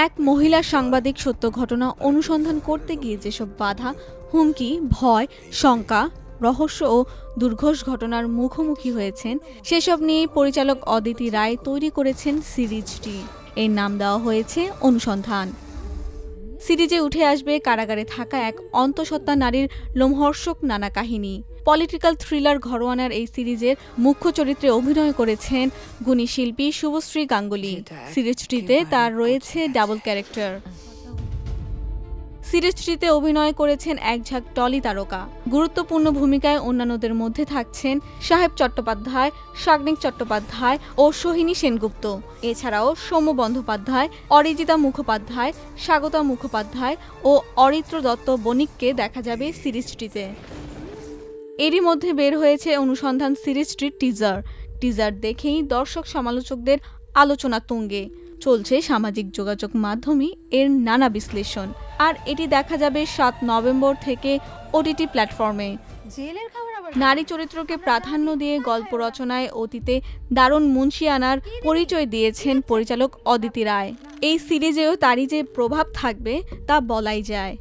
এক মহিলা সাংবাদিক সত্য ঘটনা অনুসন্ধান করতে গিয়ে যেসব বাধা, হুমকি, ভয়, শঙ্কা, রহস্য ও দুর্ঘোষ ঘটনার মুখোমুখি হয়েছেন, সেসব নিয়ে পরিচালক অদিতি রায় তৈরি করেছেন সিরিজটি। এর নাম দেওয়া হয়েছে অনুসন্ধান। সিরিজে উঠে আসবে কারাগারে থাকা এক অন্তঃসত্ত্বা নারীর লোমহর্ষক নানা কাহিনী। পলিটিক্যাল থ্রিলার ঘরোয়ানার এই সিরিজের মুখ্য চরিত্রে অভিনয় করেছেন গুণী শিল্পী শুভশ্রী গাঙ্গুলি। সিরিজটিতে তার রয়েছে ডাবল ক্যারেক্টার। সিরিজটিতে অভিনয় করেছেন এক ঝাঁক টলি তারকা। গুরুত্বপূর্ণ ভূমিকায় অন্যান্যদের মধ্যে থাকছেন সাহেব চট্টোপাধ্যায়, সাগ্নিক চট্টোপাধ্যায় ও সোহিনী সেনগুপ্ত। এছাড়াও সৌম্য বন্দ্যোপাধ্যায়, অরিজিতা মুখোপাধ্যায়, স্বাগতা মুখোপাধ্যায় ও অরিত্র দত্ত বণিককে দেখা যাবে সিরিজটিতে। এরই মধ্যে বের হয়েছে অনুসন্ধান সিরিজটির টিজার দেখেই দর্শক সমালোচকদের আলোচনা তুঙ্গে। চলছে সামাজিক যোগাযোগ মাধ্যমে এর নানা বিশ্লেষণ। আর এটি দেখা যাবে ৭ নভেম্বর থেকে ওটিটি প্ল্যাটফর্মে। নারী চরিত্রকে প্রাধান্য দিয়ে গল্প রচনায় অতীতে দারুণ মুন্সিয়ানার পরিচয় দিয়েছেন পরিচালক অদিতি রায়। এই সিরিজেও তারই যে প্রভাব থাকবে তা বলাই যায়।